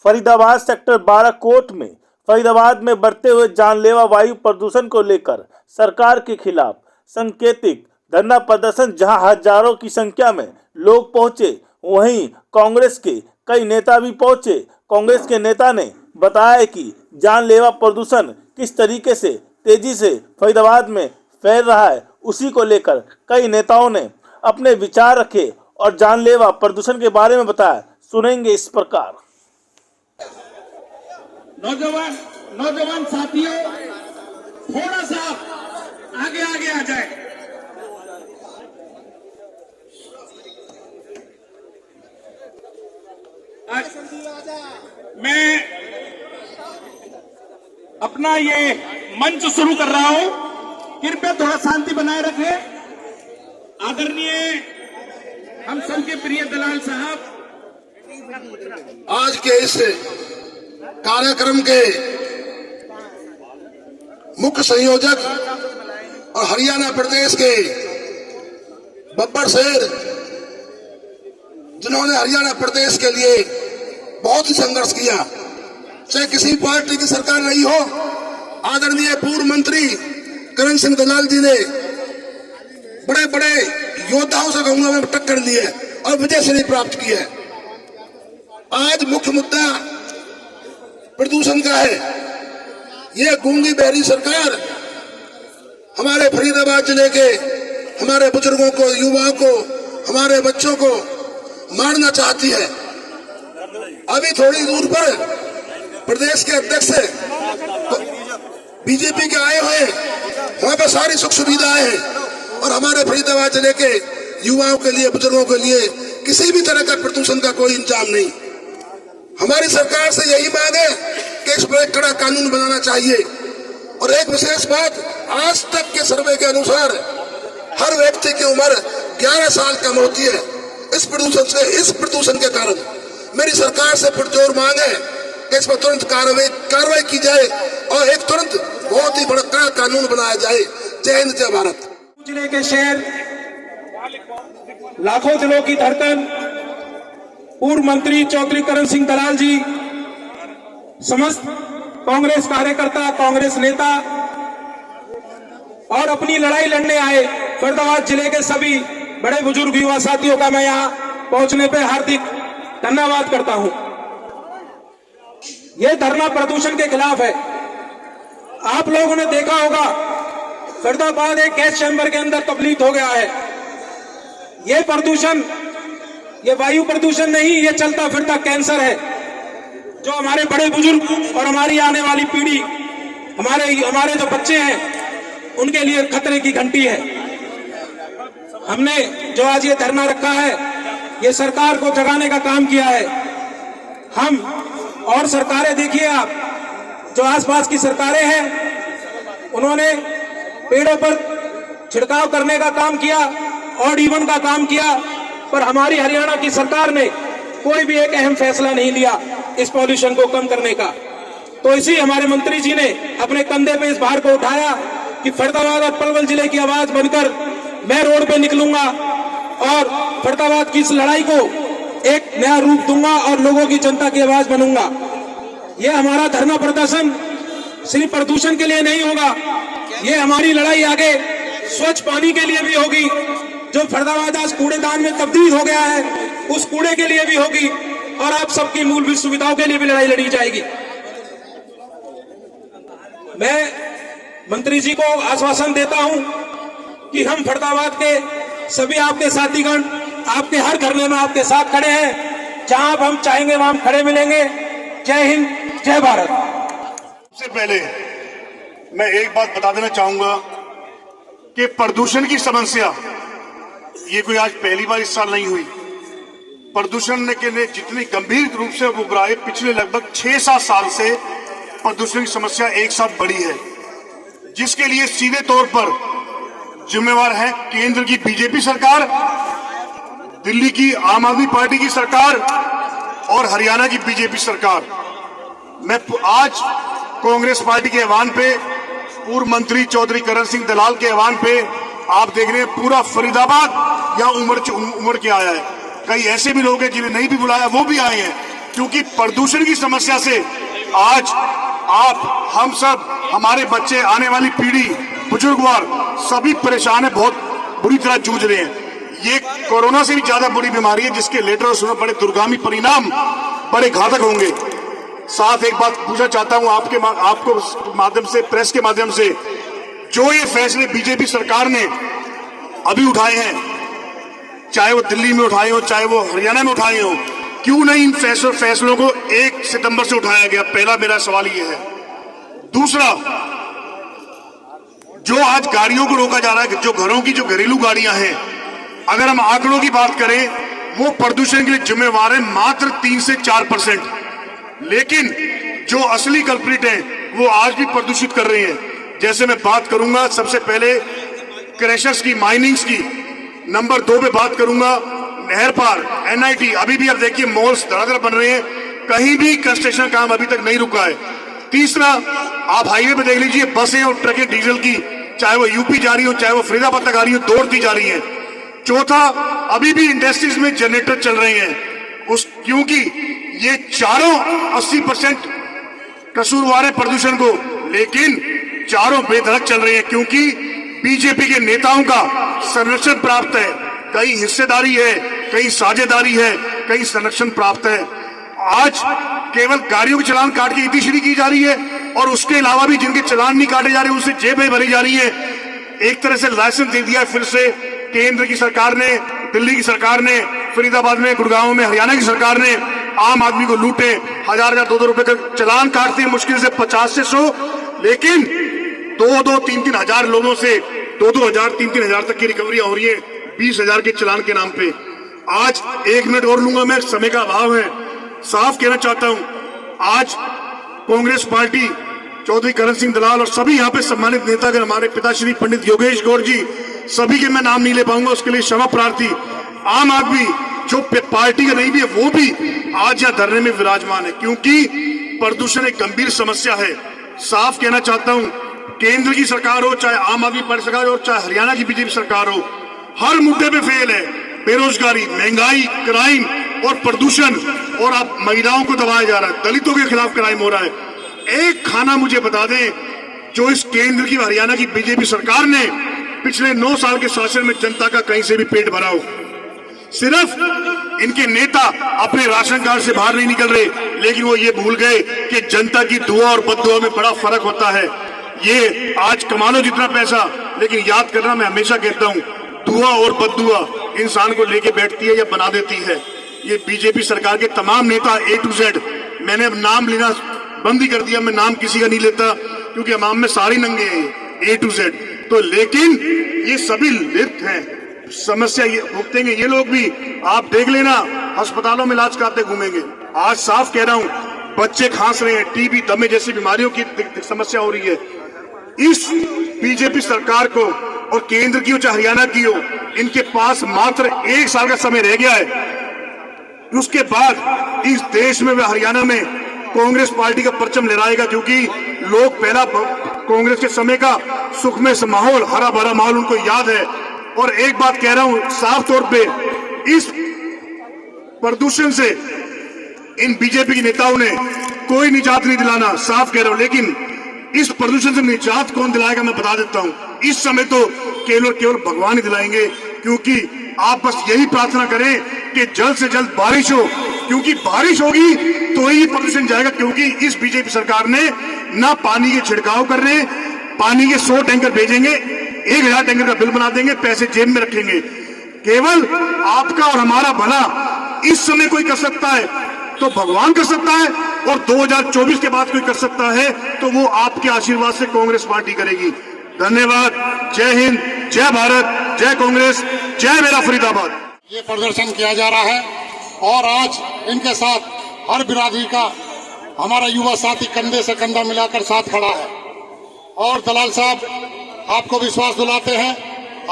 Faridabad sector 12 court में फरीदाबाद में बढ़ते हुए जानलेवा वायु प्रदूषण को लेकर सरकार के खिलाफ सांकेतिक धरना प्रदर्शन, जहां हजारों की संख्या में लोग पहुंचे, वहीं कांग्रेस के कई नेता भी पहुंचे। कांग्रेस के नेता ने बताया कि जानलेवा प्रदूषण किस तरीके से तेजी से फरीदाबाद में फैल रहा है, उसी को लेकर कई नेताओं ने अपने विचार रखे और जानलेवा प्रदूषण के बारे में बताया। सुनेंगे इस प्रकार। नौजवान साथियों, थोड़ा सा आगे आ जाए। मैं अपना ये मंच शुरू कर रहा हूं, कृपया थोड़ा शांति बनाए रखें। आदरणीय हम सबके प्रिय दलाल साहब, आज के इस कार्यक्रम के मुख्य संयोजक और हरियाणा प्रदेश के बब्बर शेर, जिन्होंने हरियाणा प्रदेश के लिए बहुत ही संघर्ष किया, चाहे किसी पार्टी की सरकार रही हो, आदरणीय पूर्व मंत्री करण सिंह दलाल जी ने बड़े बड़े योद्धाओं से गंगा में टक्कर ली है और विजय श्री प्राप्त की है। आज मुख्य मुद्दा प्रदूषण का है। यह गूंगी बहरी सरकार हमारे फरीदाबाद जिले के हमारे बुजुर्गों को, युवाओं को, हमारे बच्चों को मारना चाहती है। अभी थोड़ी दूर पर प्रदेश के अध्यक्ष बीजेपी के आए हुए, वहां पर सारी सुख सुविधाएं हैं और हमारे फरीदाबाद जिले के युवाओं के लिए, बुजुर्गों के लिए किसी भी तरह का प्रदूषण का कोई इंतजाम नहीं। हमारी सरकार से यही मांग है कि इस पर एक कड़ा कानून बनाना चाहिए। और एक विशेष बात, आज तक के सर्वे के अनुसार हर व्यक्ति की उम्र 11 साल कम होती है इस प्रदूषण के कारण। मेरी सरकार से पुरजोर मांग है कि इस पर तुरंत कार्रवाई की जाए और एक तुरंत बहुत ही बड़ा कड़ा कानून बनाया जाए। जय हिंद, जय भारत। जिले के शहर, लाखों दिलों की धड़कन, पूर्व मंत्री चौधरी करण सिंह दलाल जी, समस्त कांग्रेस कार्यकर्ता, कांग्रेस नेता और अपनी लड़ाई लड़ने आए फरीदाबाद जिले के सभी बड़े बुजुर्ग युवा साथियों का मैं यहाँ पहुंचने पे हार्दिक धन्यवाद करता हूं। यह धरना प्रदूषण के खिलाफ है। आप लोगों ने देखा होगा, फरीदाबाद एक गैस चैम्बर के अंदर तब्दील हो गया है। यह प्रदूषण, ये वायु प्रदूषण नहीं, ये चलता फिरता कैंसर है, जो हमारे बड़े बुजुर्ग और हमारी आने वाली पीढ़ी, हमारे जो बच्चे हैं, उनके लिए खतरे की घंटी है। हमने जो आज ये धरना रखा है, ये सरकार को जगाने का काम किया है। हम और सरकारें, देखिए आप, जो आसपास की सरकारें हैं, उन्होंने पेड़ों पर छिड़काव करने का काम किया और ईवन का काम किया, पर हमारी हरियाणा की सरकार ने कोई भी एक अहम फैसला नहीं लिया इस पॉल्यूशन को कम करने का। तो इसी हमारे मंत्री जी ने अपने कंधे पे इस भार को उठाया कि फरीदाबाद और पलवल जिले की आवाज बनकर मैं रोड पे निकलूंगा और फरीदाबाद की इस लड़ाई को एक नया रूप दूंगा और लोगों की जनता की आवाज बनूंगा। यह हमारा धरना प्रदर्शन सिर्फ प्रदूषण के लिए नहीं होगा, ये हमारी लड़ाई आगे स्वच्छ पानी के लिए भी होगी। जो फरीदाबाद आज कूड़ेदान में तब्दील हो गया है, उस कूड़े के लिए भी होगी और आप सबकी मूलभूत सुविधाओं के लिए भी लड़ाई लड़ी जाएगी। मैं मंत्री जी को आश्वासन देता हूं कि हम फरीदाबाद के सभी आपके साथीगण आपके हर धरने में आपके साथ खड़े हैं। जहां आप हम चाहेंगे वहां हम खड़े मिलेंगे। जय हिंद, जय भारत। सबसे पहले मैं एक बात बता देना चाहूंगा कि प्रदूषण की समस्या ये कोई आज पहली बार इस साल नहीं हुई। प्रदूषण के लिए जितनी गंभीर रूप से उभरा है, पिछले लगभग 6-7 साल से प्रदूषण की समस्या एक साथ बढ़ी है, जिसके लिए सीधे तौर पर जिम्मेवार है केंद्र की बीजेपी सरकार, दिल्ली की आम आदमी पार्टी की सरकार और हरियाणा की बीजेपी सरकार। मैं आज कांग्रेस पार्टी के आह्वान पे, पूर्व मंत्री चौधरी करण सिंह दलाल के आह्वान पे, आप देख रहे हैं पूरा फरीदाबाद यहाँ उमड़ के आया है। कई ऐसे भी लोग हैं जिन्हें नहीं भी बुलाया, वो भी आए हैं, क्योंकि प्रदूषण की समस्या से आज आप, हम सब, हमारे बच्चे, आने वाली पीढ़ी, बुजुर्ग वर्ग सभी परेशान है, बहुत बुरी तरह जूझ रहे हैं। ये कोरोना से भी ज्यादा बुरी बीमारी है जिसके लेटर और बड़े दुर्गामी परिणाम, बड़े घातक होंगे। साथ एक बात पूछना चाहता हूं आपको माध्यम से, प्रेस के माध्यम से, जो ये फैसले बीजेपी सरकार ने अभी उठाए हैं, चाहे वो दिल्ली में उठाए हो, चाहे वो हरियाणा में उठाए हो, क्यों नहीं इन फैसलों को 1 सितंबर से उठाया गया? पहला मेरा सवाल ये है। दूसरा, जो आज गाड़ियों को रोका जा रहा है, जो घरों की जो घरेलू गाड़ियां हैं, अगर हम आंकड़ों की बात करें, वो प्रदूषण के लिए जिम्मेवार है मात्र 3 से 4%, लेकिन जो असली कल्प्रिट हैं वो आज भी प्रदूषित कर रहे हैं। जैसे मैं बात करूंगा सबसे पहले क्रैशर्स की, माइनिंग्स की, नंबर 2 पे बात करूंगा नहर पार, NIT। अभी भी आप देखिए मॉल्स धड़ाधड़ बन रहे हैं, कहीं भी कंस्ट्रक्शन काम अभी तक नहीं रुका है। तीसरा, आप हाईवे पे देख लीजिए, बसें और ट्रकें डीजल की, चाहे वो यूपी जा रही हो, चाहे वो फरीदाबाद तक आ रही हो, दौड़ती जा रही है। चौथा, अभी भी इंडस्ट्रीज में जनरेटर चल रहे हैं, क्योंकि ये चारों 80% कसूरवार है प्रदूषण को, लेकिन चारों बेधड़क चल रहे हैं क्योंकि बीजेपी के नेताओं का संरक्षण प्राप्त है। कहीं हिस्सेदारी है, कहीं साझेदारी है, कहीं संरक्षण प्राप्त है। आज केवल गाड़ियों के चालान काट के इतिश्री की जा रही है और उसके अलावा भी जिनके चालान नहीं काटे जा रहे उनसे जेबें भरी जा रही है। एक तरह से लाइसेंस दे दिया फिर से केंद्र की सरकार ने, दिल्ली की सरकार ने, फरीदाबाद में, गुड़गांव में, हरियाणा की सरकार ने आम आदमी को लूटे, 1000 2,000 रुपए का चालान काटते हैं, मुश्किल से 50 से 100, लेकिन 2,000 3,000 हजार लोगों से 2,000 3,000 हजार तक की रिकवरी हो रही है 20,000 के चालान के नाम पे। आज 1 मिनट और लूंगा मैं, समय का अभाव है। साफ कहना चाहता हूं, आज कांग्रेस पार्टी, चौधरी करण सिंह दलाल और सभी यहाँ पे सम्मानित नेतागण, हमारे पिताश्री पंडित योगेश गौड़ जी, सभी के मैं नाम नहीं ले पाऊंगा, उसके लिए क्षमा प्रार्थी। आम आदमी जो पार्टी का नहीं भी है वो भी आज यहाँ धरने में विराजमान है क्योंकि प्रदूषण एक गंभीर समस्या है। साफ कहना चाहता हूं, केंद्र की सरकार हो, चाहे आम आदमी पार्टी सरकार हो, चाहे हरियाणा की बीजेपी सरकार हो, हर मुद्दे पे फेल है। बेरोजगारी, महंगाई, क्राइम और प्रदूषण, और आप महिलाओं को दबाया जा रहा है, दलितों के खिलाफ क्राइम हो रहा है। एक खाना मुझे बता दें जो इस केंद्र की, हरियाणा की बीजेपी सरकार ने पिछले 9 साल के शासन में जनता का कहीं से भी पेट भरा हो। सिर्फ इनके नेता अपने राशन कार्ड से बाहर नहीं निकल रहे, लेकिन वो ये भूल गए कि जनता की दुआ और बद्दुआ में बड़ा फर्क होता है। ये आज कमा लो जितना पैसा, लेकिन याद करना, मैं हमेशा कहता हूं, दुआ और बद्दुआ इंसान को लेके बैठती है या बना देती है। ये बीजेपी सरकार के तमाम नेता A to Z, मैंने अब नाम लेना बंद ही कर दिया, मैं नाम किसी का नहीं लेता क्योंकि अवाम में सारे नंगे हैं A to Z। तो लेकिन ये सभी लिप्त हैं, समस्या ये भुगतेंगे ये लोग भी। आप देख लेना, अस्पतालों में इलाज कराते घूमेंगे। आज साफ कह रहा हूं, बच्चे खांस रहे हैं, टीबी, दमे जैसी बीमारियों की समस्या हो रही है। इस बीजेपी सरकार को, और केंद्र की हो चाहे हरियाणा की हो, इनके पास मात्र 1 साल का समय रह गया है। उसके बाद इस देश में व हरियाणा में कांग्रेस पार्टी का परचम लहराएगा क्योंकि लोग पहला कांग्रेस के समय का सुखमय माहौल, हरा भरा माहौल उनको याद है। और एक बात कह रहा हूं साफ तौर पे, इस प्रदूषण से इन बीजेपी के नेताओं ने कोई निजात नहीं दिलाना, साफ कह रहा हूं। लेकिन इस प्रदूषण से निजात कौन दिलाएगा मैं बता देता हूं। इस समय तो केवल भगवान ही दिलाएंगे, क्योंकि आप बस यही प्रार्थना करें कि जल्द से जल्द बारिश हो, क्योंकि बारिश होगी तो ही प्रदूषण जाएगा। क्योंकि इस बीजेपी सरकार ने ना पानी के छिड़काव कर रहे, पानी के 100 टैंकर भेजेंगे, 1000 टैंकर का बिल बना देंगे, पैसे जेब में रखेंगे। केवल आपका और हमारा भला इस समय कोई कर सकता है तो भगवान कर सकता है, और 2024 के बाद कोई कर सकता है तो वो आपके आशीर्वाद से कांग्रेस पार्टी करेगी। धन्यवाद। जय हिंद, जय भारत, जय कांग्रेस, जय मेरा फरीदाबाद। ये प्रदर्शन किया जा रहा है और आज इनके साथ हर बिरादरी का हमारा युवा साथी कंधे से कंधा मिलाकर साथ खड़ा है। और दलाल साहब आपको विश्वास दिलाते हैं,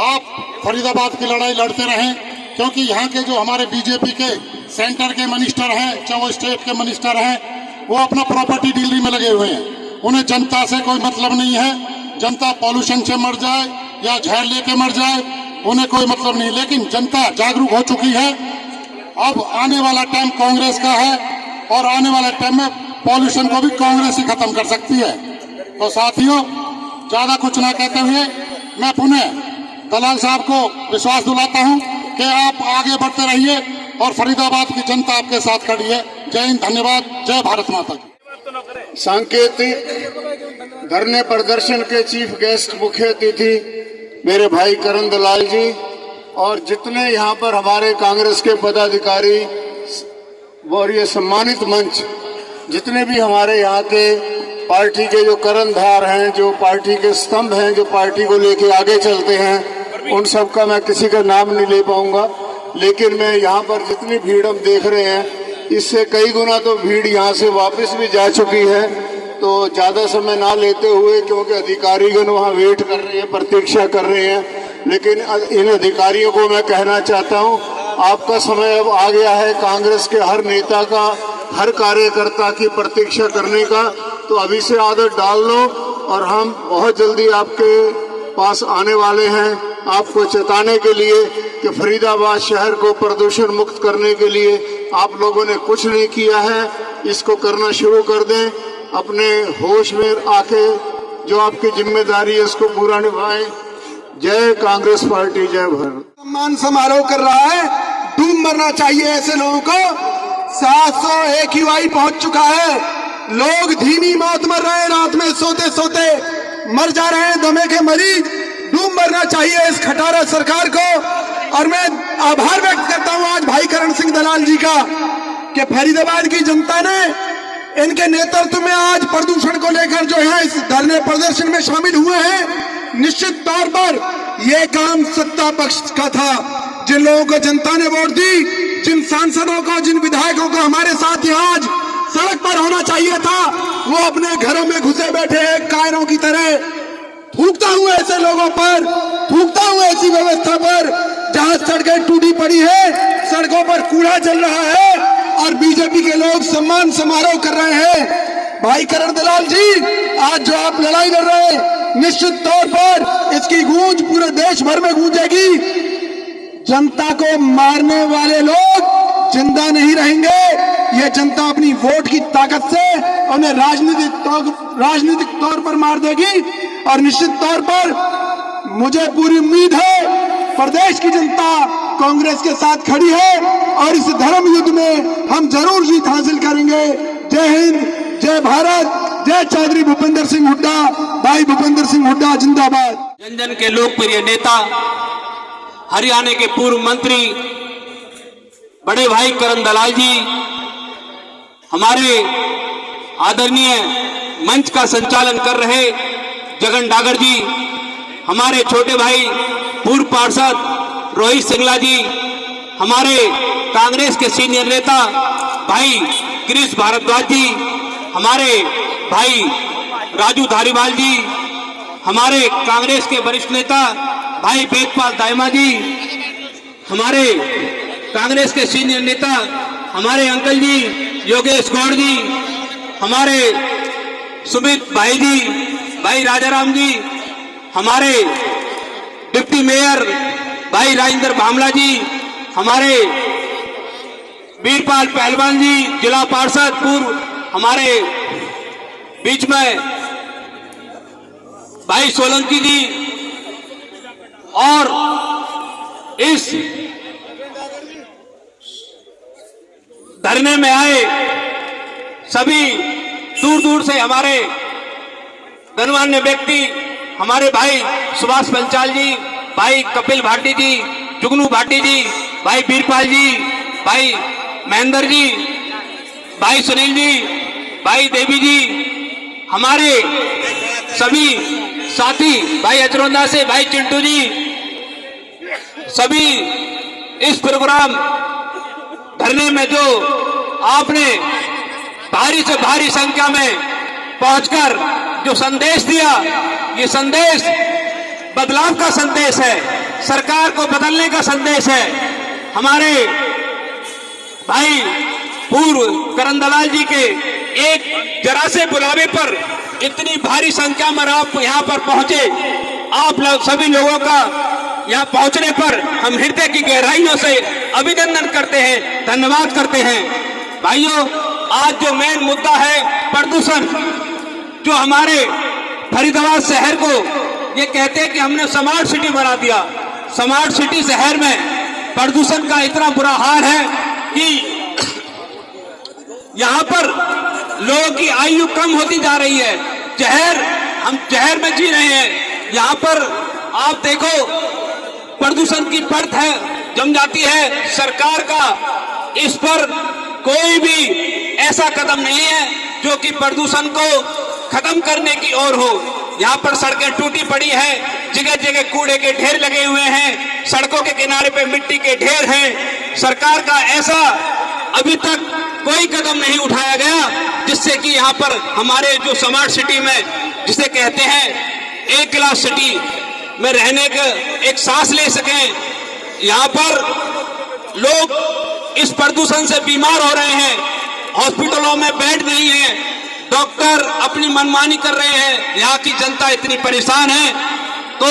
आप फरीदाबाद की लड़ाई लड़ते रहें, क्योंकि यहाँ के जो हमारे बीजेपी के सेंटर के मिनिस्टर हैं, चाहे वो स्टेट के मिनिस्टर हैं, वो अपना प्रॉपर्टी डीलिंग में लगे हुए हैं। उन्हें जनता से कोई मतलब नहीं है। जनता पॉल्यूशन से मर जाए या जहर लेके मर जाए, उन्हें कोई मतलब नहीं। लेकिन जनता जागरूक हो चुकी है। अब आने वाला टाइम कांग्रेस का है और आने वाले टाइम में पॉल्यूशन को भी कांग्रेस ही खत्म कर सकती है। तो साथियों, ज्यादा कुछ ना कहते हुए मैं पुनः दलाल साहब को विश्वास दिलाता हूं कि आप आगे बढ़ते रहिए और फरीदाबाद की जनता आपके साथ खड़ी है। जय हिंद, धन्यवाद, जय भारत माता की। सांकेतिक धरने प्रदर्शन के चीफ गेस्ट मुख्य अतिथि मेरे भाई करण दलाल जी और जितने यहाँ पर हमारे कांग्रेस के पदाधिकारी और ये सम्मानित मंच, जितने भी हमारे यहाँ के पार्टी के जो कर्णधार हैं, जो पार्टी के स्तंभ हैं, जो पार्टी को लेके आगे चलते हैं, उन सब का मैं किसी का नाम नहीं ले पाऊंगा, लेकिन मैं यहाँ पर जितनी भीड़ हम देख रहे हैं इससे कई गुना तो भीड़ यहाँ से वापस भी जा चुकी है। तो ज्यादा समय ना लेते हुए, क्योंकि अधिकारीगण वहाँ वेट कर रहे हैं, प्रतीक्षा कर रहे हैं, लेकिन इन अधिकारियों को मैं कहना चाहता हूँ आपका समय अब आ गया है कांग्रेस के हर नेता का, हर कार्यकर्ता की प्रतीक्षा करने का। तो अभी से आदत डाल लो और हम बहुत जल्दी आपके पास आने वाले हैं आपको चेताने के लिए कि फरीदाबाद शहर को प्रदूषण मुक्त करने के लिए आप लोगों ने कुछ नहीं किया है, इसको करना शुरू कर दें। अपने होश में आके जो आपकी जिम्मेदारी है उसको पूरा निभाएं। जय कांग्रेस पार्टी, जय भारत। सम्मान समारोह कर रहा है, डूब मरना चाहिए ऐसे लोगों को। 701 QI पहुंच चुका है, लोग धीमी मौत मर रहे हैं, रात में सोते सोते मर जा रहे हैं, दमे के मरीज। डूब मरना चाहिए इस खटारा सरकार को। और मैं आभार व्यक्त करता हूं आज भाई करण सिंह दलाल जी का कि फरीदाबाद की जनता ने इनके नेतृत्व में आज प्रदूषण को लेकर जो है इस धरने प्रदर्शन में शामिल हुए हैं। निश्चित तौर पर यह काम सत्ता पक्ष का था। जिन लोगों को जनता ने वोट दी, जिन सांसदों को, जिन विधायकों को हमारे साथ यहाँ आज सड़क पर होना चाहिए था, वो अपने घरों में घुसे बैठे हैं कायरों की तरह। थूकता हुआ ऐसे लोगों पर, थूकता हुआ ऐसी व्यवस्था पर जहां सड़कें टूटी पड़ी है, सड़कों पर कूड़ा जल रहा है और बीजेपी के लोग सम्मान समारोह कर रहे हैं। भाई करण दलाल जी, आज जो आप लड़ाई लड़ रहे हैं, निश्चित तौर पर इसकी गूंज पूरे देश भर में गूंजेगी। जनता को मारने वाले लोग जिंदा नहीं रहेंगे। ये जनता अपनी वोट की ताकत से उन्हें राजनीतिक तौर पर मार देगी। और निश्चित तौर पर मुझे पूरी उम्मीद है प्रदेश की जनता कांग्रेस के साथ खड़ी है और इस धर्म युद्ध में हम जरूर जीत हासिल करेंगे। जय हिंद, जय भारत, जय चौधरी भूपेंद्र सिंह हुड्डा। भाई भूपेंद्र सिंह हुड्डा जिंदाबाद। जन जन के लोकप्रिय नेता, हरियाणा के पूर्व मंत्री बड़े भाई करण दलाल जी, हमारे आदरणीय मंच का संचालन कर रहे जगन डागर जी, हमारे छोटे भाई पूर्व पार्षद रोहित सिंगला जी, हमारे कांग्रेस के सीनियर नेता भाई गिरीश भारद्वाज जी, हमारे भाई राजू धारीवाल जी, हमारे कांग्रेस के वरिष्ठ नेता भाई वेदपाल दाइमा जी, हमारे कांग्रेस के सीनियर नेता हमारे अंकल जी योगेश गौड़ जी, हमारे सुमित भाई जी, भाई राजाराम जी, हमारे डिप्टी मेयर भाई राजेंद्र भामला जी, हमारे वीरपाल पहलवान जी, जिला पार्षद पूर्व, हमारे बीच में भाई सोलंकी जी, और इस धरने में आए सभी दूर दूर से हमारे गणमान्य व्यक्ति, हमारे भाई सुभाष पंचाल जी, भाई कपिल भाटी जी, जुगनू भाटी जी, भाई वीरपाल जी, भाई महेंद्र जी, भाई सुनील जी, भाई देवी जी, हमारे सभी साथी भाई अचरौंदा से भाई चिंटू जी, सभी इस प्रोग्राम धरने में जो आपने भारी से भारी संख्या में पहुंचकर जो संदेश दिया, ये संदेश बदलाव का संदेश है, सरकार को बदलने का संदेश है। हमारे भाई पूर्व करण दलाल जी के एक जरा से बुलावे पर इतनी भारी संख्या में आप यहाँ पर पहुंचे, आप लोग सभी लोगों का यहाँ पहुंचने पर हम हृदय की गहराइयों से अभिनंदन करते हैं, धन्यवाद करते हैं। भाइयों, आज जो मेन मुद्दा है प्रदूषण, जो हमारे फरीदाबाद शहर को ये कहते हैं कि हमने स्मार्ट सिटी बना दिया। स्मार्ट सिटी शहर में प्रदूषण का इतना बुरा हाल है कि यहाँ पर लोगों की आयु कम होती जा रही है। हम शहर में जी रहे हैं, यहाँ पर आप देखो प्रदूषण की परत है जम जाती है। सरकार का इस पर कोई भी ऐसा कदम नहीं है जो कि प्रदूषण को खत्म करने की ओर हो। यहाँ पर सड़कें टूटी पड़ी है, जगह जगह कूड़े के ढेर लगे हुए हैं, सड़कों के किनारे पे मिट्टी के ढेर हैं। सरकार का ऐसा अभी तक कोई कदम नहीं उठाया गया जिससे कि यहाँ पर हमारे जो स्मार्ट सिटी में, जिसे कहते हैं एक क्लास सिटी में रहने का एक सांस ले सकें। यहाँ पर लोग इस प्रदूषण से बीमार हो रहे हैं, हॉस्पिटलों में बेड नहीं है, डॉक्टर अपनी मनमानी कर रहे हैं, यहाँ की जनता इतनी परेशान है। तो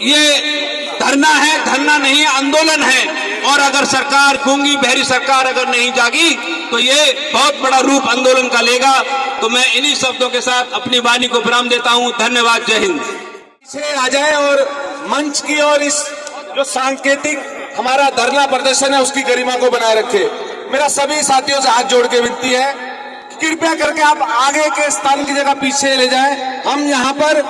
ये धरना है, धरना नहीं है, आंदोलन है। और अगर सरकार, गूंगी बहरी सरकार अगर नहीं जागी तो ये बहुत बड़ा रूप आंदोलन का लेगा। तो मैं इन्हीं शब्दों के साथ अपनी वाणी को विराम देता हूं। धन्यवाद। जय हिंद। पीछे आ जाए और मंच की और इस जो सांकेतिक हमारा धरना प्रदर्शन है उसकी गरिमा को बनाए रखे। मेरा सभी साथियों से हाथ जोड़ के विनती है, कृपया करके आप आगे के स्थान की जगह पीछे ले जाएं। हम यहाँ पर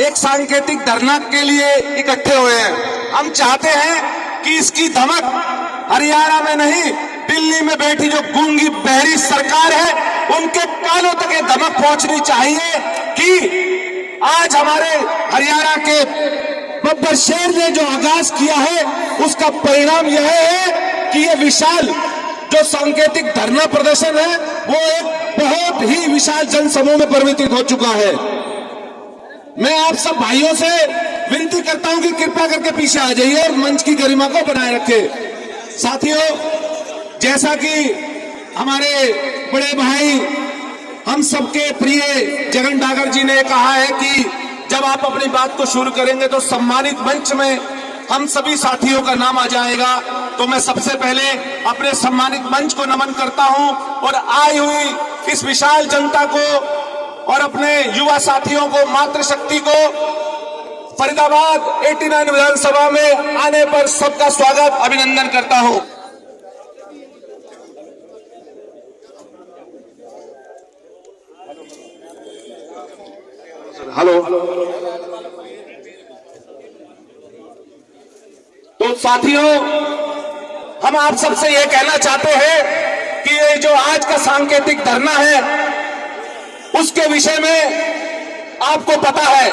एक सांकेतिक धरना के लिए इकट्ठे हुए हैं। हम चाहते हैं कि इसकी धमक हरियाणा में नहीं, दिल्ली में बैठी जो गूंगी बहरी सरकार है उनके कानों तक ये धमक पहुंचनी चाहिए कि आज हमारे हरियाणा के बब्बर शेर ने जो आगाज किया है उसका परिणाम यह है कि ये विशाल जो सांकेतिक धरना प्रदर्शन है वो एक बहुत ही विशाल जनसमूह में परिवर्तित हो चुका है। मैं आप सब भाइयों से विनती करता हूं कि कृपया करके पीछे आ जाइए और मंच की गरिमा को बनाए रखे। साथियों, जैसा कि हमारे बड़े भाई हम सबके प्रिय जगन डागर जी ने कहा है कि जब आप अपनी बात को शुरू करेंगे तो सम्मानित मंच में हम सभी साथियों का नाम आ जाएगा। तो मैं सबसे पहले अपने सम्मानित मंच को नमन करता हूं और आई हुई इस विशाल जनता को और अपने युवा साथियों को, मातृशक्ति को फरीदाबाद 89 विधानसभा में आने पर सबका स्वागत, अभिनंदन करता हूं। हेलो। तो साथियों, हम आप सबसे ये कहना चाहते हैं कि ये जो आज का सांकेतिक धरना है उसके विषय में आपको पता है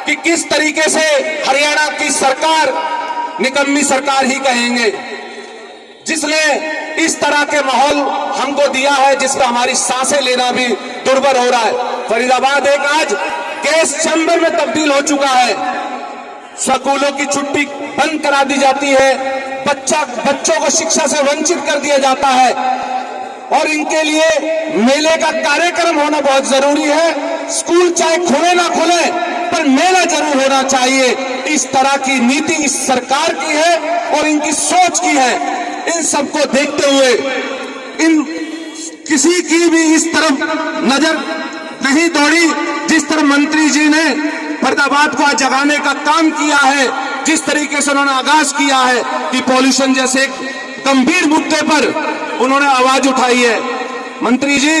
कि किस तरीके से हरियाणा की सरकार निकम्मी सरकार ही कहेंगे, जिसने इस तरह के माहौल हमको दिया है जिसका हमारी सांसें लेना भी दुर्भर हो रहा है। फरीदाबाद एक आज गैस चैम्बर में तब्दील हो चुका है। स्कूलों की छुट्टी बंद करा दी जाती है, बच्चों को शिक्षा से वंचित कर दिया जाता है और इनके लिए मेले का कार्यक्रम होना बहुत जरूरी है। स्कूल चाहे खुले ना खुले पर मेला जरूर होना चाहिए। इस तरह की नीति इस सरकार की है और इनकी सोच की है। इन सबको देखते हुए इन किसी की भी इस तरफ नजर नहीं दौड़ी जिस तरह मंत्री जी ने फरीदाबाद को जगाने का काम किया है, जिस तरीके से उन्होंने आगाज किया है कि पॉल्यूशन जैसे एक गंभीर मुद्दे पर उन्होंने आवाज उठाई है। मंत्री जी,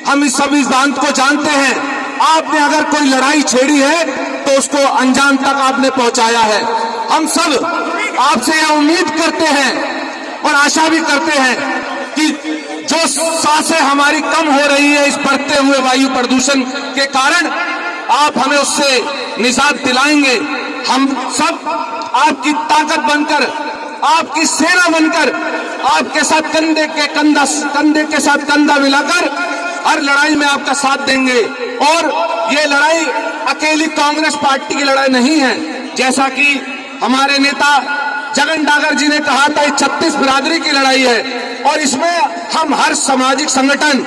हम इस सिद्धांत को जानते हैं, आपने अगर कोई लड़ाई छेड़ी है तो उसको अंजाम तक आपने पहुंचाया है। हम सब आपसे यह उम्मीद करते हैं और आशा भी करते हैं कि जो सांसें हमारी कम हो रही है इस बढ़ते हुए वायु प्रदूषण के कारण, आप हमें उससे निजात दिलाएंगे। हम सब आपकी ताकत बनकर, आपकी सेना बनकर, आपके साथ कंधे के साथ कंधा मिलाकर हर लड़ाई में आपका साथ देंगे। और ये लड़ाई अकेली कांग्रेस पार्टी की लड़ाई नहीं है, जैसा कि हमारे नेता जगन डागर जी ने कहा था, 36 बिरादरी की लड़ाई है और इसमें हम हर सामाजिक संगठन,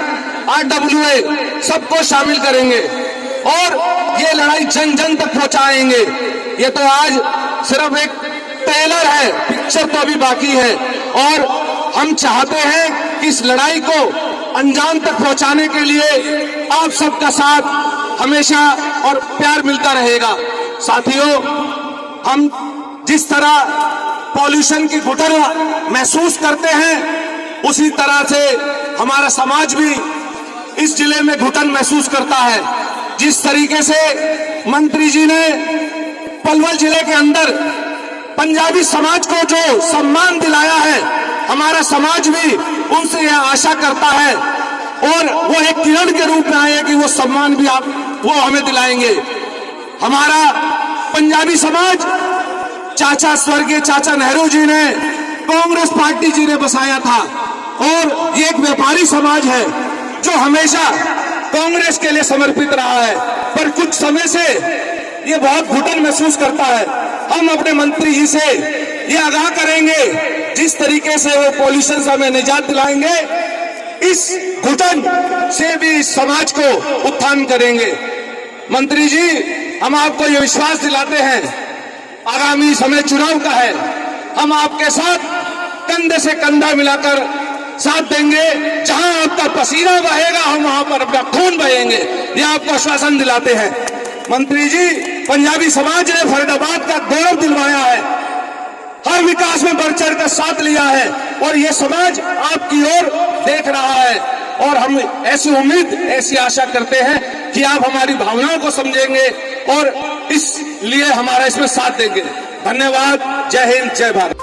RWA सबको शामिल करेंगे और ये लड़ाई जन जन तक पहुंचाएंगे। ये तो आज सिर्फ एक ट्रेलर है, पिक्चर तो अभी बाकी है और हम चाहते हैं कि इस लड़ाई को अंजाम तक पहुंचाने के लिए आप सबका साथ हमेशा और प्यार मिलता रहेगा। साथियों, हम जिस तरह पॉल्यूशन की घुटन महसूस करते हैं, उसी तरह से हमारा समाज भी इस जिले में घुटन महसूस करता है। जिस तरीके से मंत्री जी ने पलवल जिले के अंदर पंजाबी समाज को जो सम्मान दिलाया है, हमारा समाज भी उनसे यह आशा करता है और वो एक किरण के रूप में आए कि वो सम्मान भी वो हमें दिलाएंगे। हमारा पंजाबी समाज चाचा स्वर्गीय चाचा नेहरू जी ने, कांग्रेस पार्टी जी ने बसाया था और ये एक व्यापारी समाज है जो हमेशा कांग्रेस के लिए समर्पित रहा है, पर कुछ समय से ये बहुत घुटन महसूस करता है। हम अपने मंत्री जी से ये आगाह करेंगे, जिस तरीके से वो पॉल्यूशन से हमें निजात दिलाएंगे, इस घुटन से भी इस समाज को उत्थान करेंगे। मंत्री जी, हम आपको ये विश्वास दिलाते हैं, आगामी समय चुनाव का है, हम आपके साथ कंधे से कंधा मिलाकर साथ देंगे। जहां आपका पसीना बहेगा, हम वहां पर अपना खून बहेंगे, ये आपको आश्वासन दिलाते हैं। मंत्री जी, पंजाबी समाज ने फरीदाबाद का गौरव दिलवाया है, हर विकास में बढ़ चढ़ कर साथ लिया है और ये समाज आपकी ओर देख रहा है और हम ऐसी उम्मीद, ऐसी आशा करते हैं कि आप हमारी भावनाओं को समझेंगे और इसलिए हमारा इसमें साथ देंगे। धन्यवाद। जय हिंद, जय भारत।